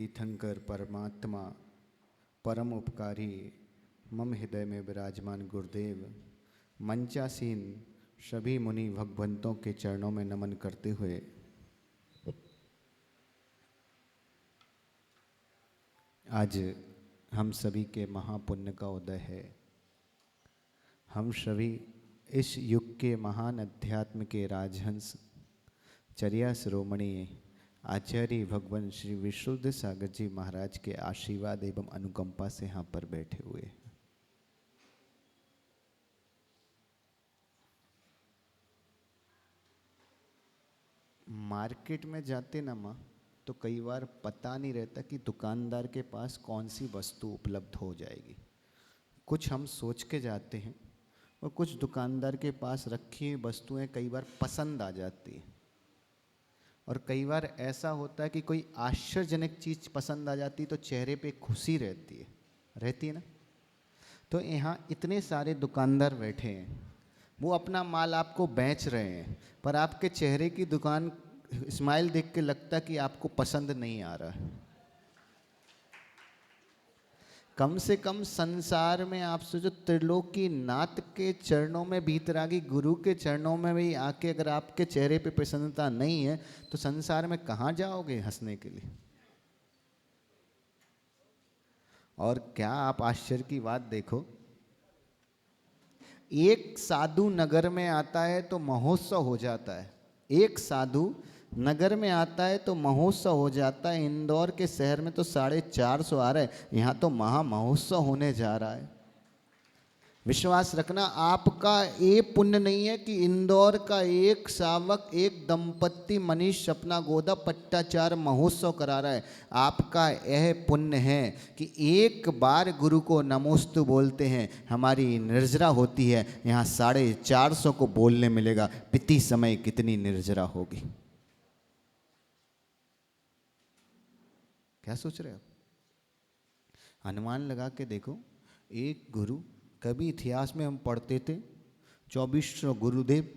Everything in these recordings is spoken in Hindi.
तीर्थंकर परमात्मा परम उपकारी मम हृदय में विराजमान गुरुदेव मंचासीन सभी मुनि भगवंतों के चरणों में नमन करते हुए आज हम सभी के महापुण्य का उदय है। हम सभी इस युग के महान अध्यात्म के राजहंस चर्या शिरोमणि आचार्य भगवान श्री विशुद्ध सागर जी महाराज के आशीर्वाद एवं अनुकंपा से यहाँ पर बैठे हुए हैं। मार्केट में जाते ना माँ तो कई बार पता नहीं रहता कि दुकानदार के पास कौन सी वस्तु उपलब्ध हो जाएगी। कुछ हम सोच के जाते हैं और कुछ दुकानदार के पास रखी हुई वस्तुएं कई बार पसंद आ जाती हैं और कई बार ऐसा होता है कि कोई आश्चर्यजनक चीज़ पसंद आ जाती तो चेहरे पे खुशी रहती है ना। तो यहाँ इतने सारे दुकानदार बैठे हैं, वो अपना माल आपको बेच रहे हैं, पर आपके चेहरे की दुकान स्माइल देख के लगता कि आपको पसंद नहीं आ रहा है। कम से कम संसार में आप सोचो, त्रिलोकी नाथ के चरणों में, भीतरागी गुरु के चरणों में भी आके अगर आपके चेहरे पे प्रसन्नता नहीं है तो संसार में कहाँ जाओगे हंसने के लिए। और क्या आप आश्चर्य की बात देखो, एक साधु नगर में आता है तो महोत्सव हो जाता है। एक साधु नगर में आता है तो महोत्सव हो जाता है। इंदौर के शहर में तो 450 आ रहे हैं, यहाँ तो महा महोत्सव होने जा रहा है। विश्वास रखना, आपका ये पुण्य नहीं है कि इंदौर का एक सावक, एक दंपत्ति मनीष सपना गोदा पट्टाचार महोत्सव करा रहा है। आपका यह पुण्य है कि एक बार गुरु को नमोस्तु बोलते हैं, हमारी निर्जरा होती है। यहाँ 450 को बोलने मिलेगा, बीती समय कितनी निर्जरा होगी। क्या सोच रहे हो? अनुमान लगा के देखो, एक गुरु, कभी इतिहास में हम पढ़ते थे 2400 गुरुदेव,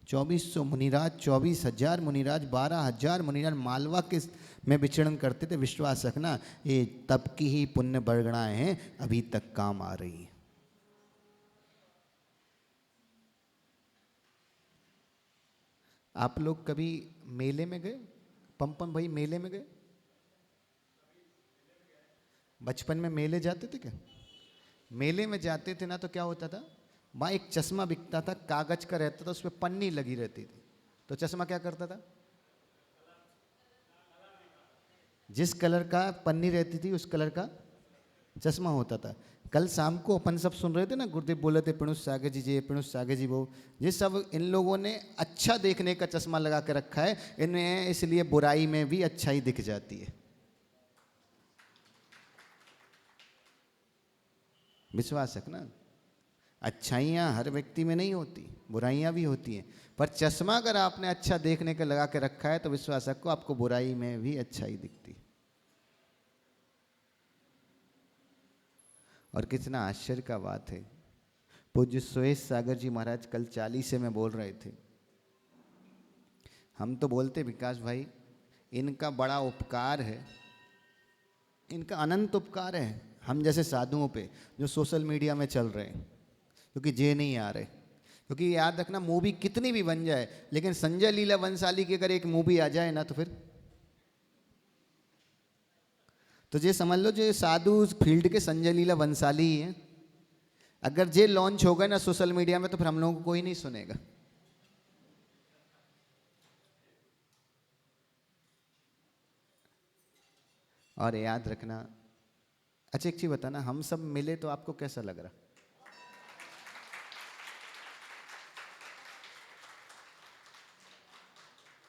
2400 मुनिराज, 24,000 मुनिराज, 12,000 मुनिराज मालवा के में विचरण करते थे। विश्वास रखना, ये तब की ही पुण्य बरगणाएं हैं, अभी तक काम आ रही हैं। आप लोग कभी मेले में गए? पंपन भाई मेले में गए? बचपन में मेले जाते थे क्या? मेले में जाते थे ना तो क्या होता था, वहाँ एक चश्मा बिकता था, कागज का रहता था, उस पर पन्नी लगी रहती थी। तो चश्मा क्या करता था, जिस कलर का पन्नी रहती थी उस कलर का चश्मा होता था। कल शाम को अपन सब सुन रहे थे ना, गुरुदेव बोले थे पिणुष सागर जी जे, पिणुष सागर जी वो, ये सब इन लोगों ने अच्छा देखने का चश्मा लगा के रखा है इन्हें, इसलिए बुराई में भी अच्छाई दिख जाती है। विश्वास रखना, अच्छाइयाँ हर व्यक्ति में नहीं होती, बुराइयाँ भी होती हैं, पर चश्मा अगर आपने अच्छा देखने का लगा के रखा है तो विश्वास रखो आपको बुराई में भी अच्छाई दिखती। और कितना आश्चर्य का बात है, पूज्य सुरेश सागर जी महाराज कल 40 में बोल रहे थे। हम तो बोलते विकास भाई, इनका बड़ा उपकार है, इनका अनंत उपकार है हम जैसे साधुओं पे जो सोशल मीडिया में चल रहे हैं, क्योंकि जे नहीं आ रहे। क्योंकि याद रखना, मूवी कितनी भी बन जाए, लेकिन संजय लीला बंसाली की अगर एक मूवी आ जाए ना तो फिर तो ये समझ लो जो साधु फील्ड के संजय लीला बंसाली ही हैं। अगर जे लॉन्च हो गए ना सोशल मीडिया में तो फिर हम लोगों को कोई नहीं सुनेगा। और याद रखना, अच्छा एक चीज बताना, हम सब मिले तो आपको कैसा लग रहा?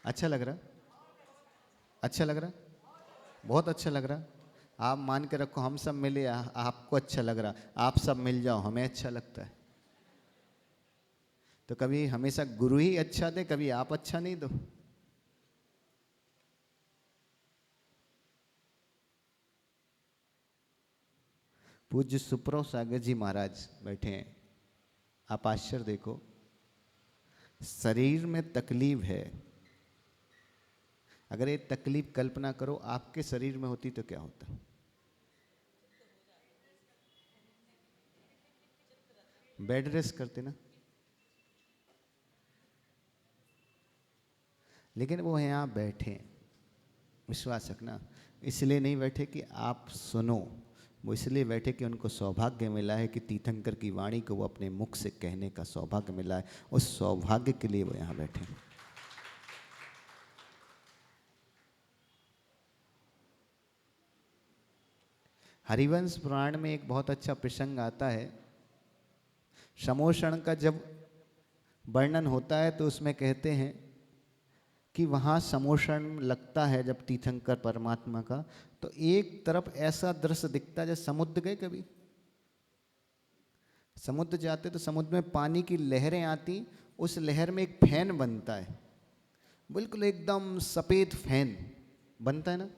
अच्छा लग रहा? अच्छा लग रहा? बहुत अच्छा लग रहा? आप मान के रखो, हम सब मिले आपको अच्छा लग रहा, आप सब मिल जाओ हमें अच्छा लगता है। तो कभी हमेशा गुरु ही अच्छा दे, कभी आप अच्छा नहीं दो। पूज्य सुप्रभ सागर जी महाराज बैठे हैं, आप आश्चर्य देखो, शरीर में तकलीफ है, अगर ये तकलीफ कल्पना करो आपके शरीर में होती तो क्या होता? बेड रेस्ट करते ना। लेकिन वो यहाँ बैठे, विश्वास रखना, इसलिए नहीं बैठे कि आप सुनो, वो इसलिए बैठे कि उनको सौभाग्य मिला है कि तीर्थंकर की वाणी को वो अपने मुख से कहने का सौभाग्य मिला है। उस सौभाग्य के लिए वो यहाँ बैठे हैं। हरिवंश पुराण में एक बहुत अच्छा प्रसंग आता है। समोषण का जब वर्णन होता है तो उसमें कहते हैं कि वहाँ समोषण लगता है जब तीर्थंकर परमात्मा का, तो एक तरफ ऐसा दृश्य दिखता है जैसे समुद्र गए कभी, समुद्र जाते तो समुद्र में पानी की लहरें आती, उस लहर में एक फैन बनता है, बिल्कुल एकदम सफ़ेद फैन बनता है ना।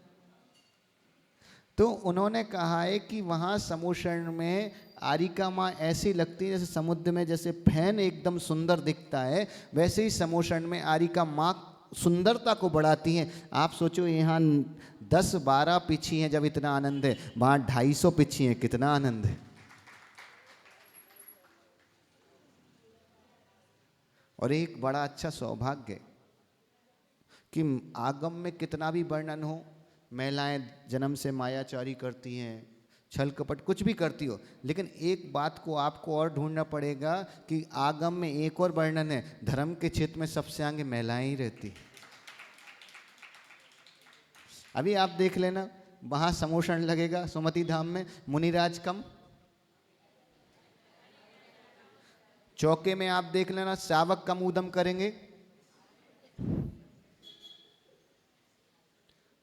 तो उन्होंने कहा है कि वहाँ समोषण में आरिका माँ ऐसी लगती है जैसे समुद्र में जैसे फैन एकदम सुंदर दिखता है, वैसे ही समोषण में आरिका माँ सुंदरता को बढ़ाती हैं। आप सोचो यहाँ 10-12 पिछी हैं जब इतना आनंद है, वहाँ 250 पिछी हैं, कितना आनंद है। और एक बड़ा अच्छा सौभाग्य कि आगम में कितना भी वर्णन हो, महिलाएं जन्म से मायाचारी करती हैं, छल कपट कुछ भी करती हो, लेकिन एक बात को आपको और ढूंढना पड़ेगा कि आगम में एक और वर्णन है, धर्म के क्षेत्र में सबसे आगे महिलाएं ही रहती। अभी आप देख लेना, वहाँ समोषण लगेगा सुमति धाम में, मुनिराज कम, चौके में आप देख लेना शावक कम ऊदम करेंगे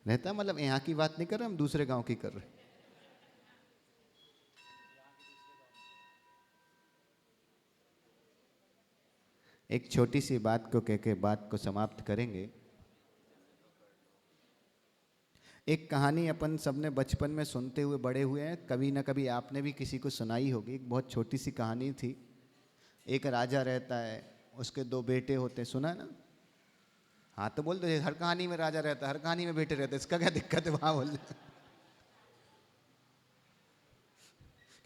रहता। मतलब यहाँ की बात नहीं कर रहे हम, दूसरे गांव की कर रहे। एक छोटी सी बात को कह के बात को समाप्त करेंगे। एक कहानी अपन सबने बचपन में सुनते हुए बड़े हुए हैं, कभी ना कभी आपने भी किसी को सुनाई होगी। एक बहुत छोटी सी कहानी थी। एक राजा रहता है, उसके 2 बेटे होते हैं, सुना है ना? हाँ तो बोल दो, हर कहानी में राजा रहता है, हर कहानी में बेटे रहते हैं, इसका क्या दिक्कत है वहाँ बोल।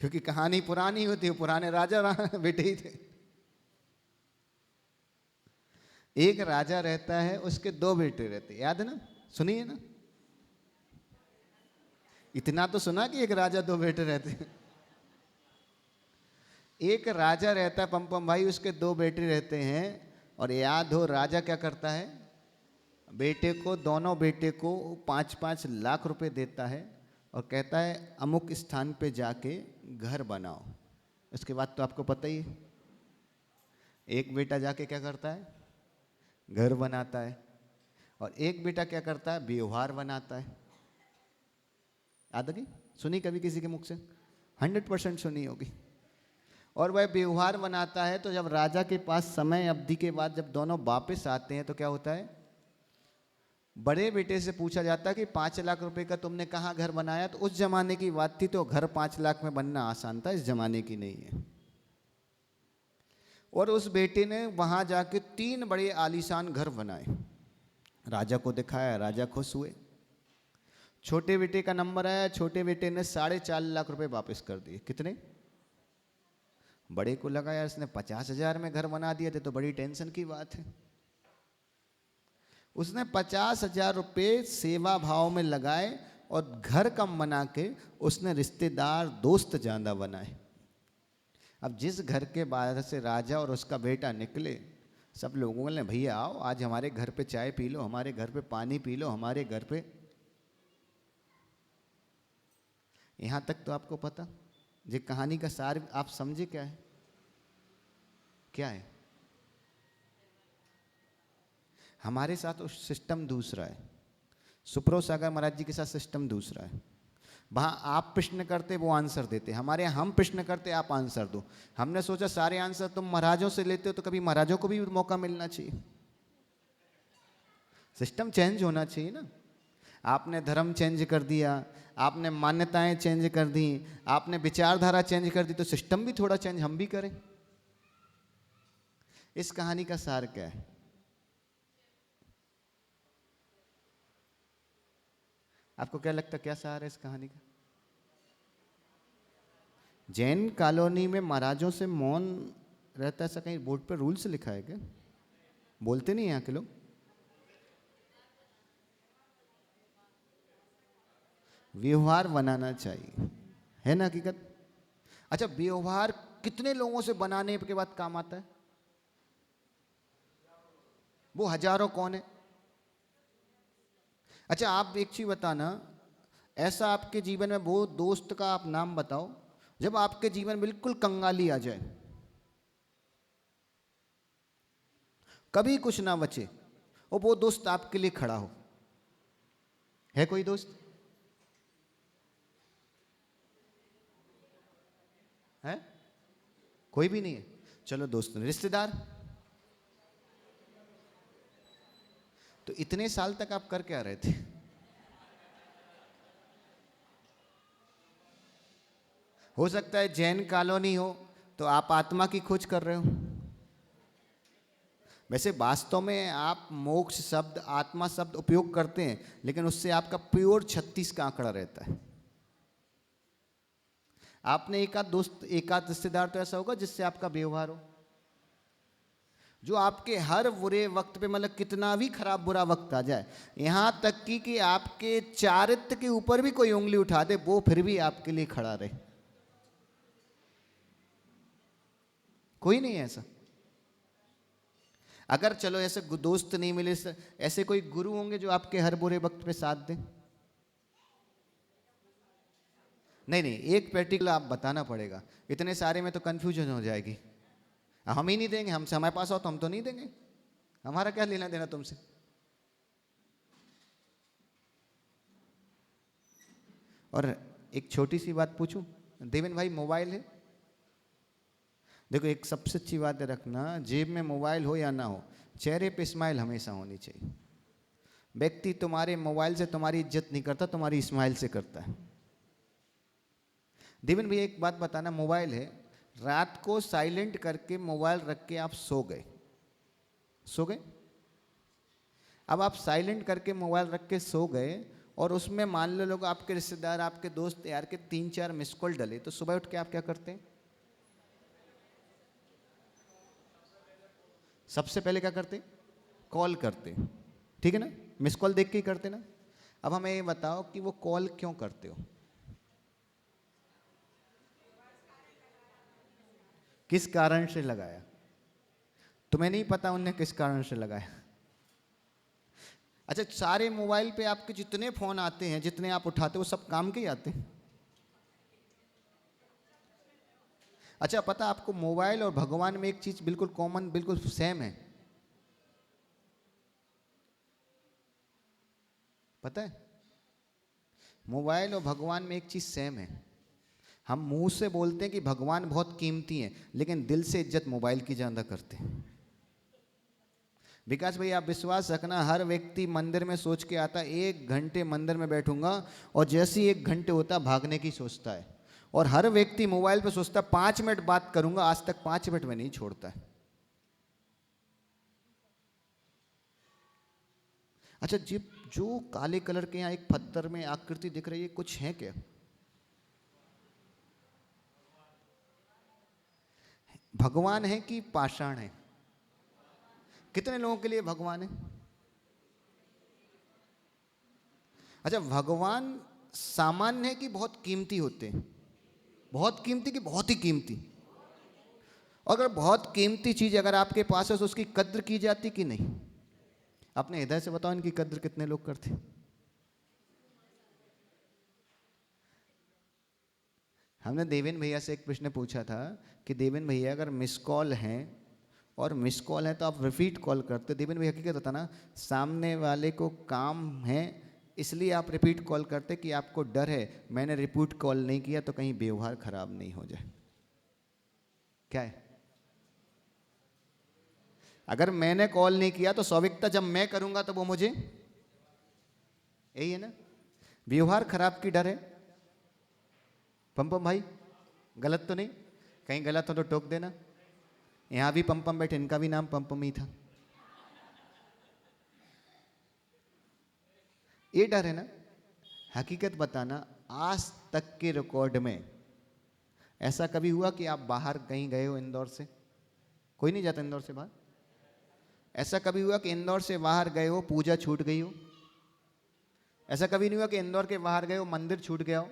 क्योंकि कहानी पुरानी होती है, पुराने राजा बेटे ही थे। एक राजा रहता है, उसके 2 बेटे रहते हैं, याद है ना? सुनिए ना, इतना तो सुना कि एक राजा 2 बेटे रहते हैं। एक राजा रहता है पम भाई, उसके 2 बेटे रहते हैं, और याद हो राजा क्या करता है, बेटे को, दोनों बेटे को 5-5 लाख रुपए देता है और कहता है अमुक स्थान पे जाके घर बनाओ। उसके बाद तो आपको पता ही है, एक बेटा जाके क्या करता है, घर बनाता है, और एक बेटा क्या करता है, व्यवहार बनाता है। याद होगी, सुनी कभी किसी के मुख से? 100% सुनी होगी। और वह व्यवहार बनाता है, तो जब राजा के पास समय अवधि के बाद जब दोनों वापस आते हैं तो क्या होता है, बड़े बेटे से पूछा जाता है कि 5 लाख रुपए का तुमने कहाँ घर बनाया? तो उस जमाने की बात थी, तो घर 5 लाख में बनना आसान था, इस जमाने की नहीं है। और उस बेटे ने वहाँ जाके 3 बड़े आलीशान घर बनाए, राजा को दिखाया, राजा खुश हुए। छोटे बेटे का नंबर आया, छोटे बेटे ने 4.5 लाख रुपए वापस कर दिए। कितने? बड़े को लगा यार इसने 50,000 में घर बना दिया थे, तो बड़ी टेंशन की बात है। उसने 50,000 रुपये सेवा भाव में लगाए और घर कम बना के उसने रिश्तेदार दोस्त ज़्यादा बनाए। अब जिस घर के बाहर से राजा और उसका बेटा निकले, सब लोगों ने भैया आओ आज हमारे घर पे चाय पी लो, हमारे घर पे पानी पी लो, हमारे घर पे। यहाँ तक तो आपको पता, ये कहानी का सार आप समझे क्या है? क्या है? हमारे साथ तो सिस्टम दूसरा है, सुप्रो सागर महाराज जी के साथ सिस्टम दूसरा है। वहाँ आप प्रश्न करते वो आंसर देते, हमारे यहाँ हम प्रश्न करते आप आंसर दो। हमने सोचा सारे आंसर तुम महाराजों से लेते हो तो कभी महाराजों को भी मौका मिलना चाहिए, सिस्टम चेंज होना चाहिए ना। आपने धर्म चेंज कर दिया, आपने मान्यताएं चेंज कर दी, आपने विचारधारा चेंज कर दी, तो सिस्टम भी थोड़ा चेंज हम भी करें। इस कहानी का सार क्या है? आपको क्या लगता, क्या सहारा है इस कहानी का? जैन कॉलोनी में महाराजों से मौन रहता है, ऐसा कहीं बोर्ड पे रूल्स लिखा है क्या? बोलते नहीं यहाँ के लोग? व्यवहार बनाना चाहिए, है ना हकीकत? अच्छा, व्यवहार कितने लोगों से बनाने के बाद काम आता है? वो हजारों कौन है? अच्छा, आप एक चीज बताना, ऐसा आपके जीवन में वो दोस्त का आप नाम बताओ जब आपके जीवन बिल्कुल कंगाली आ जाए, कभी कुछ ना बचे, और वो दोस्त आपके लिए खड़ा हो। है कोई दोस्त? है? कोई भी नहीं है? चलो दोस्त, रिश्तेदार? तो इतने साल तक आप कर क्या रहे थे? हो सकता है जैन कॉलोनी हो तो आप आत्मा की खोज कर रहे हो। वैसे वास्तव में आप मोक्ष शब्द, आत्मा शब्द उपयोग करते हैं, लेकिन उससे आपका प्योर 36 का आंकड़ा रहता है। आपने एक आध दोस्त, एक आध रिश्तेदार तो ऐसा होगा जिससे आपका व्यवहार हो, जो आपके हर बुरे वक्त पे, मतलब कितना भी खराब बुरा वक्त आ जाए, यहां तक कि आपके चारित्र के ऊपर भी कोई उंगली उठा दे, वो फिर भी आपके लिए खड़ा रहे। कोई नहीं है ऐसा। अगर चलो ऐसे दोस्त नहीं मिले, ऐसे कोई गुरु होंगे जो आपके हर बुरे वक्त पे साथ दें? नहीं नहीं, एक पर्टिकुलर आप बताना पड़ेगा, इतने सारे में तो कंफ्यूजन हो जाएगी। हम ही नहीं देंगे, हमसे हमारे पास आओ तो हम तो नहीं देंगे, हमारा क्या लेना देना तुमसे। और एक छोटी सी बात पूछूं, देवेन भाई, मोबाइल है? देखो, एक सबसे अच्छी बात है रखना, जेब में मोबाइल हो या ना हो, चेहरे पे स्माइल हमेशा होनी चाहिए। व्यक्ति तुम्हारे मोबाइल से तुम्हारी इज्जत नहीं करता, तुम्हारी स्माइल से करता है। देवेन भैया एक बात बताना, मोबाइल है, रात को साइलेंट करके मोबाइल रख के आप सो गए, सो गए, अब आप साइलेंट करके मोबाइल रख के सो गए, और उसमें मान लो लोग, आपके रिश्तेदार, आपके दोस्त यार के 3-4 मिस कॉल डले, तो सुबह उठ के आप क्या करते हैं? सबसे पहले क्या करते? कॉल करते, ठीक है ना? मिस कॉल देख के ही करते ना? अब हमें ये बताओ कि वो कॉल क्यों करते हो? किस कारण से लगाया? तुम्हें नहीं पता उनने किस कारण से लगाया? अच्छा, सारे मोबाइल पे आपके जितने फोन आते हैं, जितने आप उठाते हो, वो सब काम के ही आते हैं? अच्छा, पता आपको मोबाइल और भगवान में एक चीज बिल्कुल कॉमन, बिल्कुल सेम है, पता है? मोबाइल और भगवान में एक चीज सेम है। हम मुंह से बोलते हैं कि भगवान बहुत कीमती हैं, लेकिन दिल से इज्जत मोबाइल की ज्यादा करते हैं। विकास भाई, आप विश्वास रखना, हर व्यक्ति मंदिर में सोच के आता है 1 घंटे मंदिर में बैठूंगा, और जैसे ही 1 घंटे होता भागने की सोचता है। और हर व्यक्ति मोबाइल पे सोचता 5 मिनट बात करूंगा, आज तक 5 मिनट में नहीं छोड़ता है। अच्छा जी, जो काले कलर के यहाँ एक पत्थर में आकृति दिख रही है, कुछ है क्या? भगवान है कि पाषाण है? कितने लोगों के लिए भगवान है? अच्छा, भगवान सामान्य है कि बहुत कीमती होते हैं? बहुत कीमती कि बहुत ही कीमती? अगर बहुत कीमती चीज अगर आपके पास है तो उसकी कद्र की जाती कि नहीं? अपने हृदय से बताओ, इनकी कद्र कितने लोग करते हैं? हमने देवेन भैया से एक प्रश्न पूछा था कि देवेन भैया, अगर मिस कॉल हैं और मिस कॉल है तो आप रिपीट कॉल करते, देवेन भैया हकीकत बताना, सामने वाले को काम है इसलिए आप रिपीट कॉल करते कि आपको डर है मैंने रिपीट कॉल नहीं किया तो कहीं व्यवहार खराब नहीं हो जाए? क्या है? अगर मैंने कॉल नहीं किया तो स्वाभाविकता जब मैं करूंगा तो वो मुझे, यही है ना? व्यवहार खराब की डर है। पम भाई, गलत तो नहीं? कहीं गलत हो तो टोक देना। यहाँ भी पम बैठे, इनका भी नाम पम ही था। ये डर है ना? हकीकत बताना, आज तक के रिकॉर्ड में ऐसा कभी हुआ कि आप बाहर कहीं गए हो इंदौर से? कोई नहीं जाता इंदौर से बाहर। ऐसा कभी हुआ कि इंदौर से बाहर गए हो पूजा छूट गई हो? ऐसा कभी नहीं हुआ कि इंदौर के बाहर गए हो मंदिर छूट गया हो?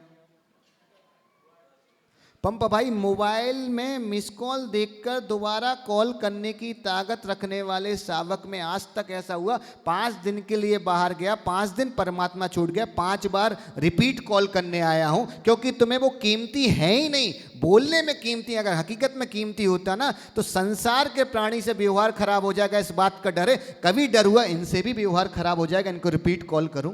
पंप भाई, मोबाइल में मिस कॉल देखकर दोबारा कॉल करने की ताकत रखने वाले शावक में आज तक ऐसा हुआ 5 दिन के लिए बाहर गया, 5 दिन परमात्मा छूट गया, 5 बार रिपीट कॉल करने आया हूं, क्योंकि तुम्हें वो कीमती है ही नहीं। बोलने में कीमती, अगर हकीकत में कीमती होता ना तो संसार के प्राणी से व्यवहार खराब हो जाएगा, इस बात का डर है। कभी डर हुआ इनसे भी व्यवहार खराब हो जाएगा, इनको रिपीट कॉल करूं?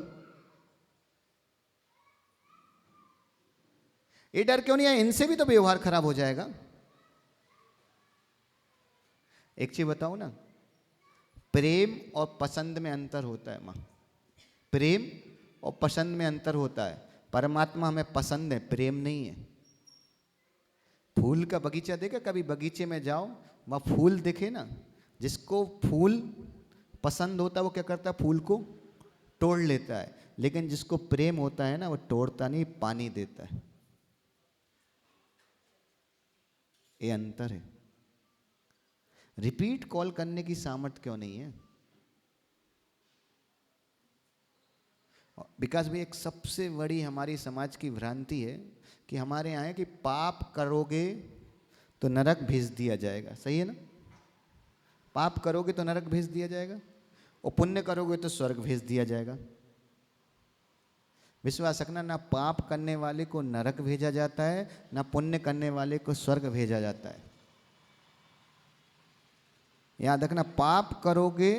ये डर क्यों नहीं है? इनसे भी तो व्यवहार खराब हो जाएगा। एक चीज बताओ ना, प्रेम और पसंद में अंतर होता है मां। प्रेम और पसंद में अंतर होता है। परमात्मा हमें पसंद है, प्रेम नहीं है। फूल का बगीचा देखा कभी? बगीचे में जाओ, वहां फूल दिखे ना, जिसको फूल पसंद होता है वो क्या करता है? फूल को तोड़ लेता है। लेकिन जिसको प्रेम होता है ना, वो तोड़ता नहीं, पानी देता है। ये अंतर है। रिपीट कॉल करने की सामर्थ्य क्यों नहीं है? बिकॉज भी एक सबसे बड़ी हमारी समाज की भ्रांति है कि हमारे यहाँ है कि पाप करोगे तो नरक भेज दिया जाएगा। सही है ना? पाप करोगे तो नरक भेज दिया जाएगा, और पुण्य करोगे तो स्वर्ग भेज दिया जाएगा। विश्वास रखना, ना पाप करने वाले को नरक भेजा जाता है, ना पुण्य करने वाले को स्वर्ग भेजा जाता है। याद रखना, पाप करोगे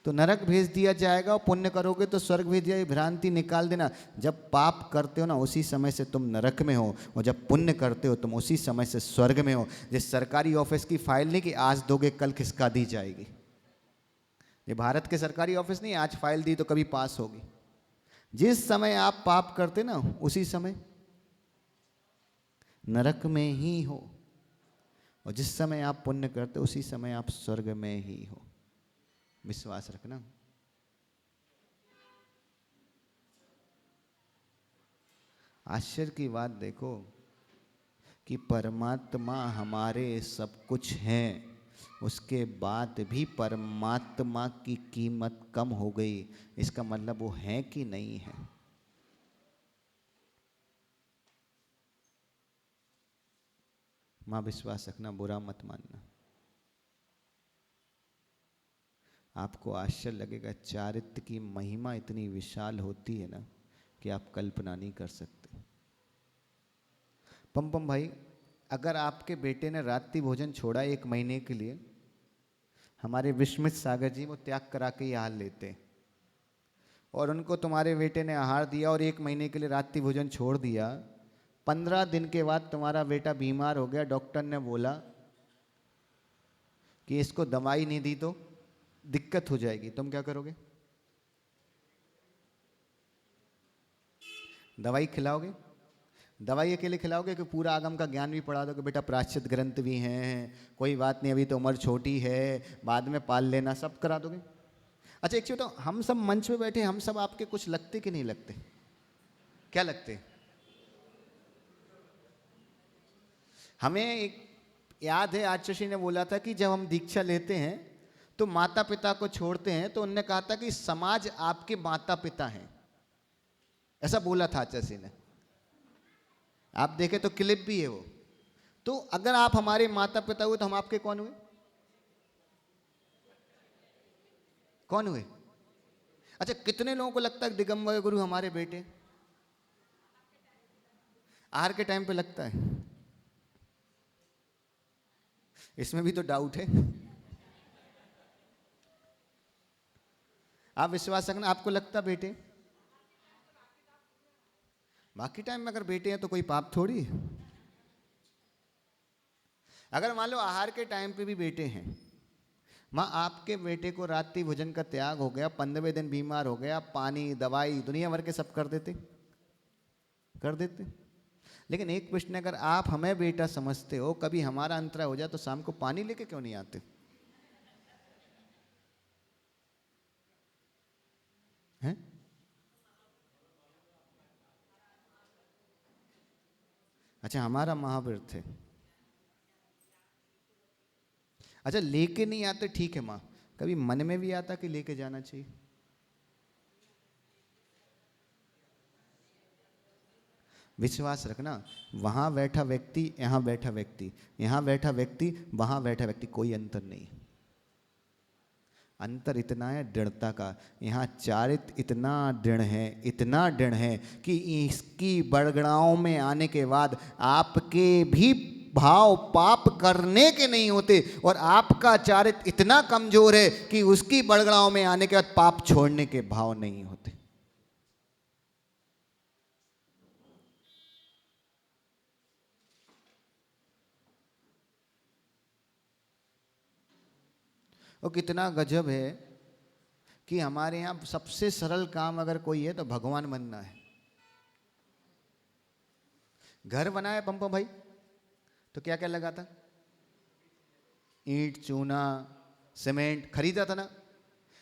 तो नरक भेज दिया जाएगा और पुण्य करोगे तो स्वर्ग भेज दिया। भ्रांति निकाल देना। जब पाप करते हो ना उसी समय से तुम नरक में हो, और जब पुण्य करते हो तुम उसी समय से स्वर्ग में हो। जिस सरकारी ऑफिस की फाइल नहीं कि आज दोगे कल खिसका दी जाएगी। ये भारत के सरकारी ऑफिस नहीं, आज फाइल दी तो कभी पास होगी। जिस समय आप पाप करते ना उसी समय नरक में ही हो, और जिस समय आप पुण्य करते उसी समय आप स्वर्ग में ही हो। विश्वास रखना। आश्चर्य की बात देखो कि परमात्मा हमारे सब कुछ है, उसके बाद भी परमात्मा की कीमत कम हो गई। इसका मतलब वो है कि नहीं है? मां, विश्वास रखना, बुरा मत मानना। आपको आश्चर्य लगेगा, चारित्र की महिमा इतनी विशाल होती है ना कि आप कल्पना नहीं कर सकते। पम भाई, अगर आपके बेटे ने रात्रि भोजन छोड़ा 1 महीने के लिए, हमारे विस्मित सागर जी वो त्याग करा के ही आहार लेते, और उनको तुम्हारे बेटे ने आहार दिया और 1 महीने के लिए रात्रि भोजन छोड़ दिया। 15 दिन के बाद तुम्हारा बेटा बीमार हो गया, डॉक्टर ने बोला कि इसको दवाई नहीं दी तो दिक्कत हो जाएगी, तुम क्या करोगे? दवाई खिलाओगे? दवाई अकेले खिलाओगे कि पूरा आगम का ज्ञान भी पढ़ा दोगे? बेटा प्रायश्चित ग्रंथ भी हैं, कोई बात नहीं, अभी तो उम्र छोटी है, बाद में पाल लेना, सब करा दोगे? अच्छा एक चीज बताओ, हम सब मंच पे बैठे, हम सब आपके कुछ लगते कि नहीं लगते? क्या लगते? हमें एक याद है, आचार्य ने बोला था कि जब हम दीक्षा लेते हैं तो माता पिता को छोड़ते हैं, तो उनने कहा था कि समाज आपके माता पिता हैं, ऐसा बोला था आचार्य ने। आप देखें तो क्लिप भी है वो। तो अगर आप हमारे माता पिता हुए तो हम आपके कौन हुए? कौन हुए? अच्छा, कितने लोगों को लगता है दिगंबर गुरु हमारे बेटे? आहार के टाइम पे लगता है? इसमें भी तो डाउट है। आप विश्वास रखना, आपको लगता बेटे? बाकी टाइम में अगर बेटे हैं तो कोई पाप थोड़ी है। अगर मान लो आहार के टाइम पे भी बेटे हैं, माँ आपके बेटे को रात्रि भोजन का त्याग हो गया, 15वें दिन बीमार हो गया, पानी दवाई दुनिया भर के सब कर देते, कर देते। लेकिन एक प्रश्न, अगर आप हमें बेटा समझते हो, कभी हमारा अंतरा हो जाए तो शाम को पानी लेके क्यों नहीं आते? हैं? अच्छा, हमारा महावीर थे। अच्छा, लेके नहीं आते ठीक है माँ, कभी मन में भी आता कि लेके जाना चाहिए? विश्वास रखना, वहां बैठा व्यक्ति, यहां बैठा व्यक्ति, यहां बैठा व्यक्ति, वहां बैठा व्यक्ति, कोई अंतर नहीं। अंतर इतना है दृढ़ता का। यहाँ चारित इतना दृढ़ है, इतना दृढ़ है कि इसकी बड़गड़ाओं में आने के बाद आपके भी भाव पाप करने के नहीं होते, और आपका चारित इतना कमजोर है कि उसकी बड़गड़ाओं में आने के बाद पाप छोड़ने के भाव नहीं होते। और कितना गजब है कि हमारे यहाँ सबसे सरल काम अगर कोई है तो भगवान बनना है। घर बनाया पंपा भाई तो क्या क्या लगा था? ईंट, चूना, सीमेंट खरीदा था ना।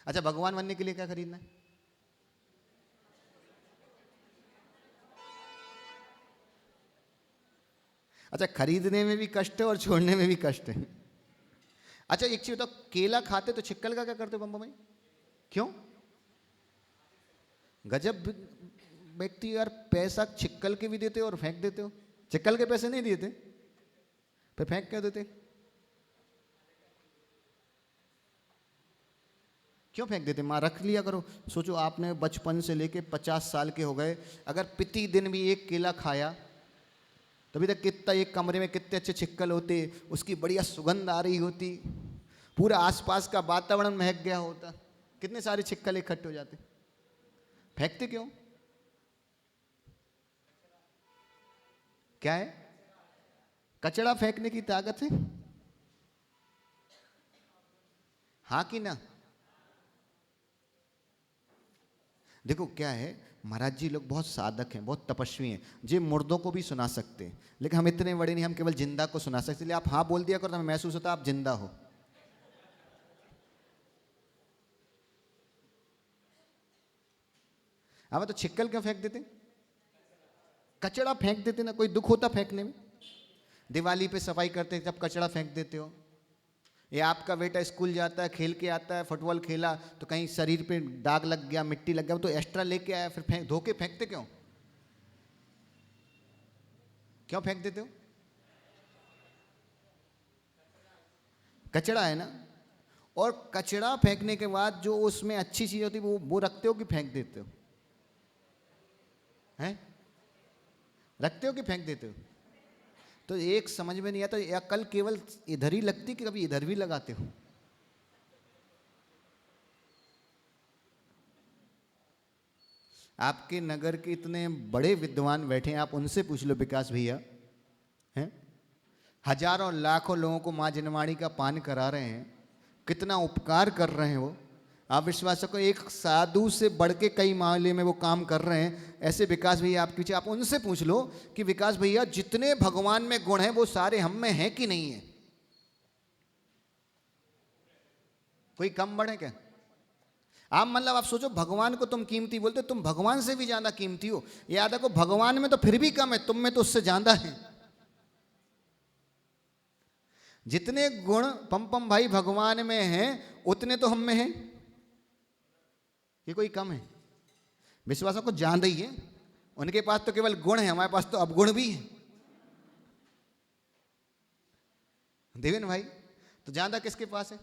अच्छा, भगवान बनने के लिए क्या खरीदना है? अच्छा, खरीदने में भी कष्ट है और छोड़ने में भी कष्ट है। अच्छा, एक चीज बताओ, केला खाते तो छिक्कल का क्या करते हो पंपा भाई? क्यों? गजब व्यक्ति यार, पैसा छिक्कल के भी देते हो और फेंक देते हो। छिक्कल के पैसे नहीं देते, फिर फेंक क्यों देते? क्यों फेंक देते? माँ रख लिया करो। सोचो आपने बचपन से लेके 50 साल के हो गए, अगर प्रति दिन भी एक केला खाया, तभी तक कितना एक कमरे में कितने अच्छे छिक्कल होते, उसकी बढ़िया सुगंध आ रही होती, पूरा आसपास का वातावरण महक गया होता, कितने सारे छिक्कल इकट्ठे हो जाते। फेंकते क्यों? क्या है? कचरा फेंकने की ताकत है? हाँ कि ना? देखो क्या है, महाराज जी लोग बहुत साधक हैं, बहुत तपस्वी हैं, जे मुर्दों को भी सुना सकते हैं, लेकिन हम इतने बड़े नहीं, हम केवल जिंदा को सुना सकते। इसलिए आप हाँ बोल दिया करो तो हमें महसूस होता है आप जिंदा हो। अब तो छिक्कल क्यों फेंक देते? कचड़ा फेंक देते ना, कोई दुख होता फेंकने में? दिवाली पे सफाई करते जब कचड़ा फेंक देते हो। ये आपका बेटा स्कूल जाता है, खेल के आता है, फुटबॉल खेला तो कहीं शरीर पे दाग लग गया, मिट्टी लग गया, तो एक्स्ट्रा लेके आया, फिर फेंक, धो के फेंकते क्यों? क्यों फेंक देते हो? कचड़ा है ना। और कचड़ा फेंकने के बाद जो उसमें अच्छी चीज होती है वो रखते हो कि फेंक देते हो? हैं? रखते हो कि फेंक देते हो? तो एक समझ में नहीं आता, या कल केवल इधर ही लगती कि कभी इधर भी लगाते हो? आपके नगर के इतने बड़े विद्वान बैठे हैं, आप उनसे पूछ लो विकास भैया, हैं? हजारों लाखों लोगों को मां जिनवाणी का पान करा रहे हैं, कितना उपकार कर रहे हैं वो। आप विश्वास करो, एक साधु से बढ़ के कई मामले में वो काम कर रहे हैं। ऐसे विकास भैया आप पीछे, आप उनसे पूछ लो कि विकास भैया जितने भगवान में गुण हैं वो सारे हम में हैं कि नहीं है? कोई कम बढ़ है क्या? आप मतलब आप सोचो, भगवान को तुम कीमती बोलते, तुम भगवान से भी ज्यादा कीमती हो। याद रखो, भगवान में तो फिर भी कम है, तुम में तो उससे ज्यादा है। जितने गुण पम भाई भगवान में हैं उतने तो हम में हैं। ये कोई कम है? विश्वासों को जान रही है, उनके पास तो केवल गुण है, हमारे पास तो अवगुण भी है। देवेन भाई, तो ज्यादा किसके पास है?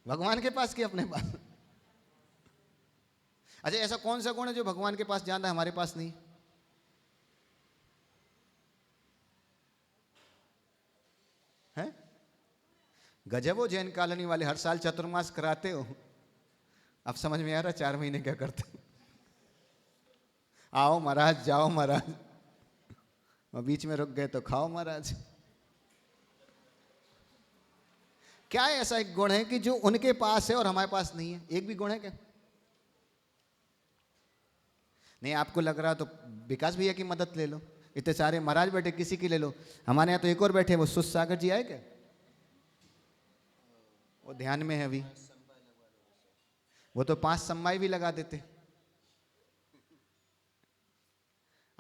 भगवान के पास कि अपने पास? अच्छा, ऐसा कौन सा गुण है जो भगवान के पास ज्यादा हमारे पास नहीं? है? गजब हो, जैन कॉलोनी वाले हर साल चतुर्मास कराते हो। अब समझ में आ रहा 4 महीने क्या करते हो। आओ महाराज, जाओ महाराज, और बीच में रुक गए तो खाओ महाराज। क्या है ऐसा एक गुण है कि जो उनके पास है और हमारे पास नहीं है? एक भी गुण है क्या? नहीं, आपको लग रहा तो विकास भैया की मदद ले लो, इतने सारे महाराज बैठे, किसी की ले लो। हमारे यहाँ तो एक और बैठे, वो सुध सागर जी आए क्या? वो ध्यान में है अभी, वो तो 5 सम्माई भी लगा देते।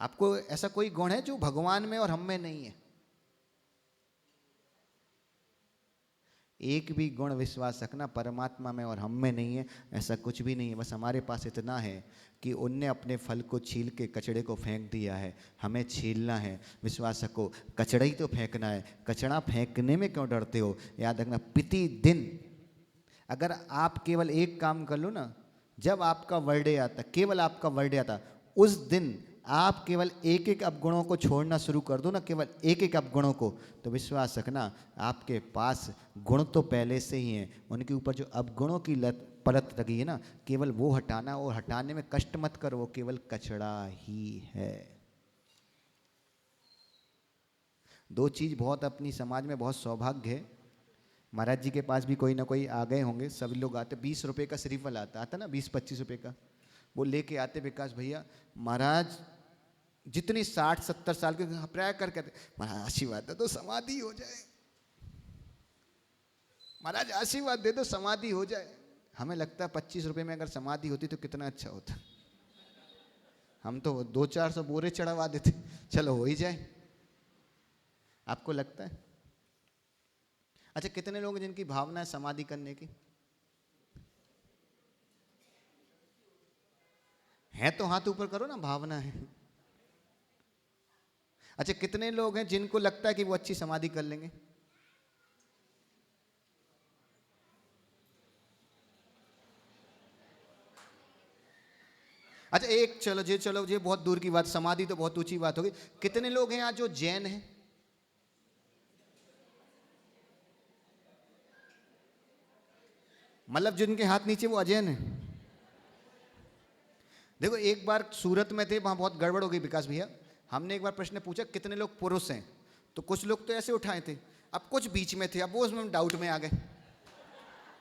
आपको ऐसा कोई गुण है जो भगवान में और हम में नहीं है? एक भी गुण विश्वास रखना परमात्मा में और हम में नहीं है, ऐसा कुछ भी नहीं है। बस हमारे पास इतना है कि उनने अपने फल को छील के कचड़े को फेंक दिया है, हमें छीलना है। विश्वास रखो, कचड़ा ही तो फेंकना है, कचड़ा फेंकने में क्यों डरते हो? याद रखना, प्रतिदिन अगर आप केवल एक काम कर लो ना, जब आपका बर्थडे आता, केवल आपका बर्थडे आता, उस दिन आप केवल एक एक अवगुणों को छोड़ना शुरू कर दो ना, केवल एक एक अवगुणों को, तो विश्वास रखना आपके पास गुण तो पहले से ही हैं, उनके ऊपर जो अवगुणों की लत परत लगी है ना, केवल वो हटाना, और हटाने में कष्ट मत करो, वो केवल कचड़ा ही है। दो चीज़ बहुत अपनी समाज में बहुत सौभाग्य है। महाराज जी के पास भी कोई ना कोई आ गए होंगे, सभी लोग आते, 20 रुपये का श्रीफल आता ना, 20-25 रुपये का, वो लेके आते विकास भैया, महाराज जितनी 60-70 साल के प्राय करके आते, महाराज आशीर्वाद दे दो समाधि हो जाए, महाराज आशीर्वाद दे दो समाधि हो जाए। हमें लगता है 25 रुपये में अगर समाधि होती तो कितना अच्छा होता। हम तो 200-400 बोरे चढ़वा देते, चलो हो ही जाए। आपको लगता है? अच्छा, कितने लोग हैं जिनकी भावना है समाधि करने की? है तो हाथ ऊपर करो ना, भावना है। अच्छा, कितने लोग हैं जिनको लगता है कि वो अच्छी समाधि कर लेंगे? अच्छा एक, चलो ये बहुत दूर की बात, समाधि तो बहुत ऊंची बात होगी। कितने लोग हैं यहाँ जो जैन हैं? मतलब जिनके हाथ नीचे वो अजैन है। देखो एक बार सूरत में थे, वहां बहुत गड़बड़ हो गई विकास भैया। हमने एक बार प्रश्न पूछा कितने लोग पुरुष हैं, तो कुछ लोग तो ऐसे उठाए थे, अब कुछ बीच में थे, अब वो उसमें डाउट में आ गए।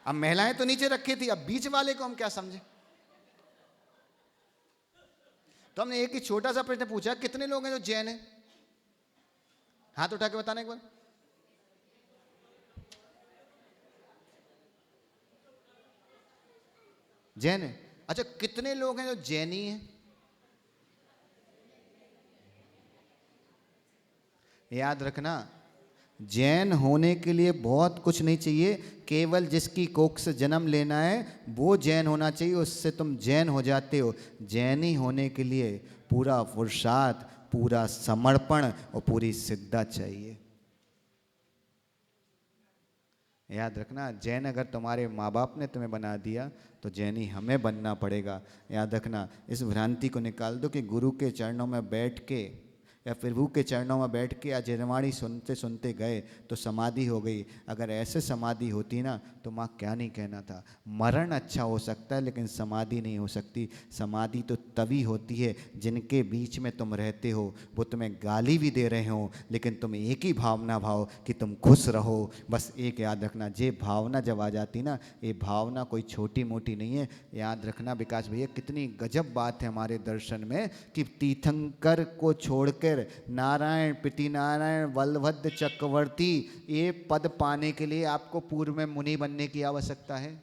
अब महिलाएं तो नीचे रखी थी, अब बीच वाले को हम क्या समझे? तो हमने एक ही छोटा सा प्रश्न पूछा, कितने लोग हैं जो जैन हैं? हाथ उठा के बताना एक बार। जैन है। अच्छा, कितने लोग हैं जो जैनी हैं? याद रखना, जैन होने के लिए बहुत कुछ नहीं चाहिए, केवल जिसकी कोख से जन्म लेना है वो जैन होना चाहिए, उससे तुम जैन हो जाते हो। जैनी होने के लिए पूरा पुरुषार्थ, पूरा समर्पण और पूरी सिद्धा चाहिए। याद रखना, जैन अगर तुम्हारे माँ बाप ने तुम्हें बना दिया तो जैनी हमें बनना पड़ेगा। याद रखना, इस भ्रांति को निकाल दो कि गुरु के चरणों में बैठ के या प्रभु के चरणों में बैठ के या जयवाणी सुनते सुनते गए तो समाधि हो गई। अगर ऐसे समाधि होती ना तो माँ क्या नहीं कहना था। मरण अच्छा हो सकता है लेकिन समाधि नहीं हो सकती। समाधि तो तभी होती है जिनके बीच में तुम रहते हो वो तुम्हें गाली भी दे रहे हो लेकिन तुम एक ही भावना भाव कि तुम खुश रहो। बस एक याद रखना, ये भावना जब आ जाती ना, ये भावना कोई छोटी मोटी नहीं है। याद रखना विकास भैया, कितनी गजब बात है हमारे दर्शन में कि तीर्थंकर को छोड़कर नारायण, पिटी नारायण, बलभद्र चक्रवर्ती, ये पद पाने के लिए आपको पूर्व में मुनि बनने की आवश्यकता है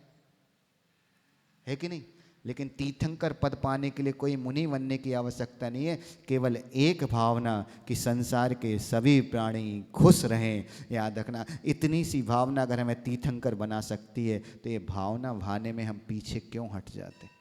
कि नहीं? लेकिन तीर्थंकर पद पाने के लिए कोई मुनि बनने की आवश्यकता नहीं है। केवल एक भावना कि संसार के सभी प्राणी खुश रहें। याद रखना, इतनी सी भावना अगर हमें तीर्थंकर बना सकती है तो ये भावना भाने में हम पीछे क्यों हट जाते?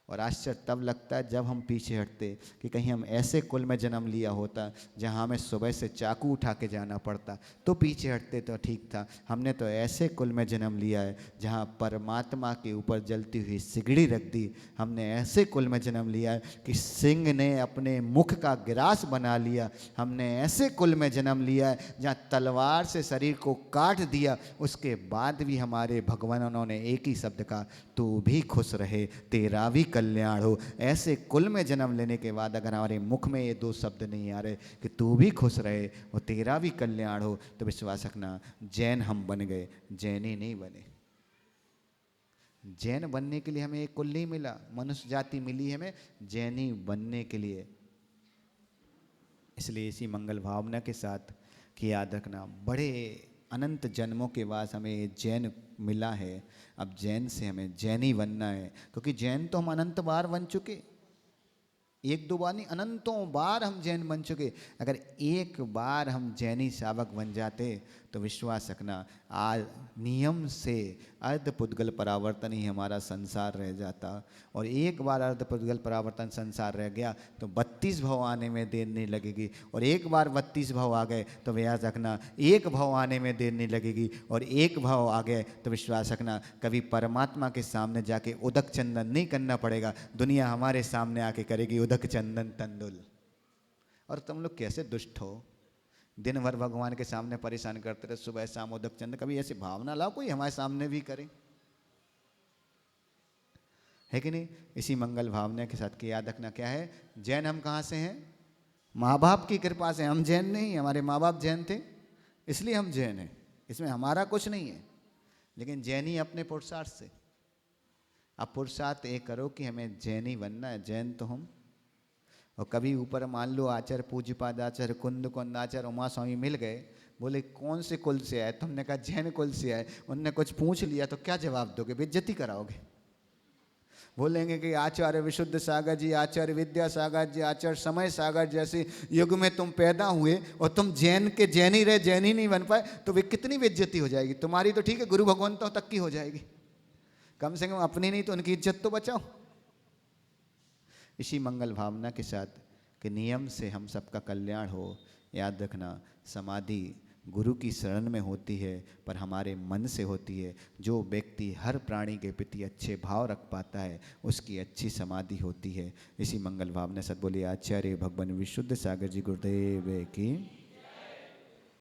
और आश्चर्य तब लगता है जब हम पीछे हटते कि कहीं हम ऐसे कुल में जन्म लिया होता जहाँ हमें सुबह से चाकू उठा के जाना पड़ता तो पीछे हटते तो ठीक था। हमने तो ऐसे कुल में जन्म लिया है जहाँ परमात्मा के ऊपर जलती हुई सिगड़ी रख दी। हमने ऐसे कुल में जन्म लिया है कि सिंह ने अपने मुख का गिरास बना लिया। हमने ऐसे कुल में जन्म लिया है जहाँ तलवार से शरीर को काट दिया, उसके बाद भी हमारे भगवान उन्होंने एक ही शब्द कहा, तू भी खुश रहे, तेरा भी कल्याण हो। ऐसे कुल में जन्म लेने के बाद अगर हमारे मुख में ये दो शब्द नहीं आ रहे कि तू भी खुश रहे और तेरा भी कल्याण हो, तो विश्वास रखना जैन हम बन गए, जैनी नहीं बने। जैन बनने के लिए हमें एक कुल नहीं मिला, मनुष्य जाति मिली हमें जैनी बनने के लिए। इसलिए इसी मंगल भावना के साथ कि याद रखना, बड़े अनंत जन्मों के बाद हमें जैन मिला है। अब जैन से हमें जैनी बनना है, क्योंकि जैन तो हम अनंत बार बन चुके। एक दो बार नहीं, अनंतों बार हम जैन बन चुके। अगर एक बार हम जैनी शावक बन जाते तो विश्वास रखना, आज नियम से अर्ध पुद्गल परावर्तन ही हमारा संसार रह जाता। और एक बार अर्ध पुद्गल परावर्तन संसार रह गया तो 32 भव आने में देर नहीं लगेगी। और एक बार 32 भव आ गए तो विश्वास रखना एक भव आने में देर नहीं लगेगी। और एक भव आ गए तो विश्वास रखना कभी परमात्मा के सामने जाके उदक चंदन नहीं करना पड़ेगा, दुनिया हमारे सामने आके करेगी उदक चंदन तंदुल। और तुम लोग कैसे दुष्ट हो, दिन भर भगवान के सामने परेशान करते रहे, सुबह शाम उदक चंदन। कभी ऐसी भावना लाओ कोई हमारे सामने भी करे, है कि नहीं। इसी मंगल भावना के साथ के याद रखना क्या है, जैन हम कहाँ से हैं, माँ बाप की कृपा से। हम जैन नहीं, हमारे माँ बाप जैन थे इसलिए हम जैन हैं, इसमें हमारा कुछ नहीं है। लेकिन जैनी अपने पुरुषार्थ से, अब पुरुषार्थ ये करो कि हमें जैनी बनना है, जैन तो हम। और कभी ऊपर मान लो आचार्य पूज्यपाद आचार्य कुंद आचार्य उमा स्वामी मिल गए, बोले कौन से कुल से आए, तुमने कहा जैन कुल से आए, उनने कुछ पूछ लिया तो क्या जवाब दोगे, बेइज्जती कराओगे। बोलेंगे कि आचार्य विशुद्ध सागर जी, आचार्य विद्यासागर जी, आचार्य समय सागर जैसे युग में तुम पैदा हुए और तुम जैन के जैन ही रहे, जैन ही नहीं बन पाए, तो वे कितनी बेइज्जती हो जाएगी तुम्हारी। तो ठीक है गुरु भगवंतों तक की हो जाएगी, कम से कम अपनी नहीं तो उनकी इज्जत तो बचाओ। इसी मंगल भावना के साथ कि नियम से हम सबका कल्याण हो। याद रखना समाधि गुरु की शरण में होती है पर हमारे मन से होती है। जो व्यक्ति हर प्राणी के प्रति अच्छे भाव रख पाता है उसकी अच्छी समाधि होती है। इसी मंगल भावना सद बोलिए आचार्य भगवान विशुद्ध सागर जी गुरुदेव की।